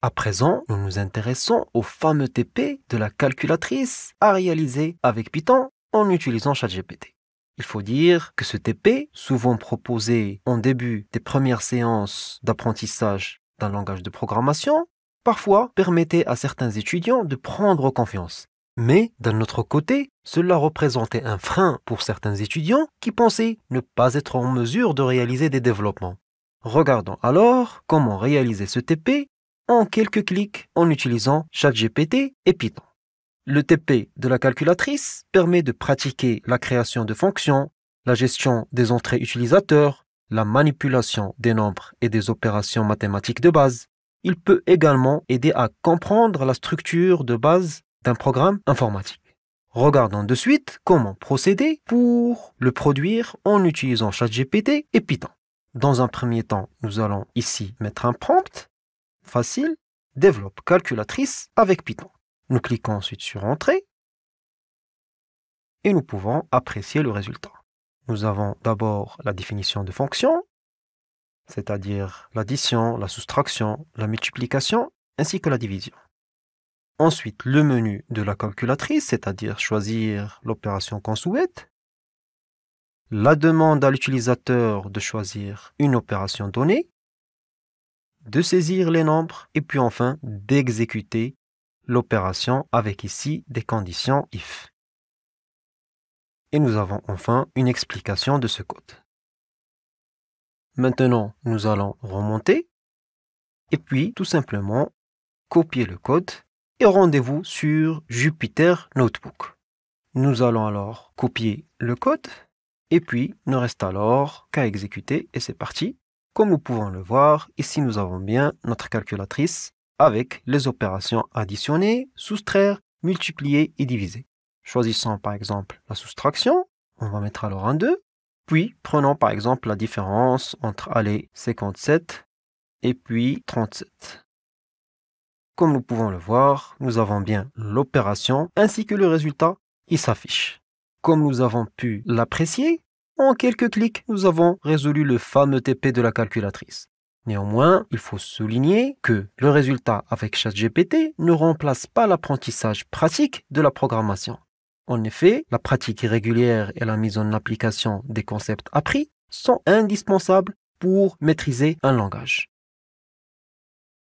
À présent, nous nous intéressons au fameux TP de la calculatrice à réaliser avec Python en utilisant ChatGPT. Il faut dire que ce TP, souvent proposé en début des premières séances d'apprentissage d'un langage de programmation, parfois permettait à certains étudiants de prendre confiance. Mais d'un autre côté, cela représentait un frein pour certains étudiants qui pensaient ne pas être en mesure de réaliser des développements. Regardons alors comment réaliser ce TP en quelques clics en utilisant ChatGPT et Python. Le TP de la calculatrice permet de pratiquer la création de fonctions, la gestion des entrées utilisateurs, la manipulation des nombres et des opérations mathématiques de base. Il peut également aider à comprendre la structure de base d'un programme informatique. Regardons de suite comment procéder pour le produire en utilisant ChatGPT et Python. Dans un premier temps, nous allons ici mettre un prompt facile, développe calculatrice avec Python. Nous cliquons ensuite sur Entrée et nous pouvons apprécier le résultat. Nous avons d'abord la définition de fonction, c'est-à-dire l'addition, la soustraction, la multiplication ainsi que la division. Ensuite, le menu de la calculatrice, c'est-à-dire choisir l'opération qu'on souhaite. La demande à l'utilisateur de choisir une opération donnée, de saisir les nombres et puis enfin d'exécuter l'opération avec ici des conditions if. Et nous avons enfin une explication de ce code. Maintenant, nous allons remonter et puis tout simplement copier le code et rendez-vous sur Jupyter Notebook. Nous allons alors copier le code et puis ne reste alors qu'à exécuter et c'est parti. Comme nous pouvons le voir, ici nous avons bien notre calculatrice avec les opérations additionner, soustraire, multiplier et diviser. Choisissons par exemple la soustraction, on va mettre alors un 2, puis prenons par exemple la différence entre 57 et puis 37. Comme nous pouvons le voir, nous avons bien l'opération ainsi que le résultat qui s'affiche. Comme nous avons pu l'apprécier, en quelques clics, nous avons résolu le fameux TP de la calculatrice. Néanmoins, il faut souligner que le résultat avec ChatGPT ne remplace pas l'apprentissage pratique de la programmation. En effet, la pratique régulière et la mise en application des concepts appris sont indispensables pour maîtriser un langage.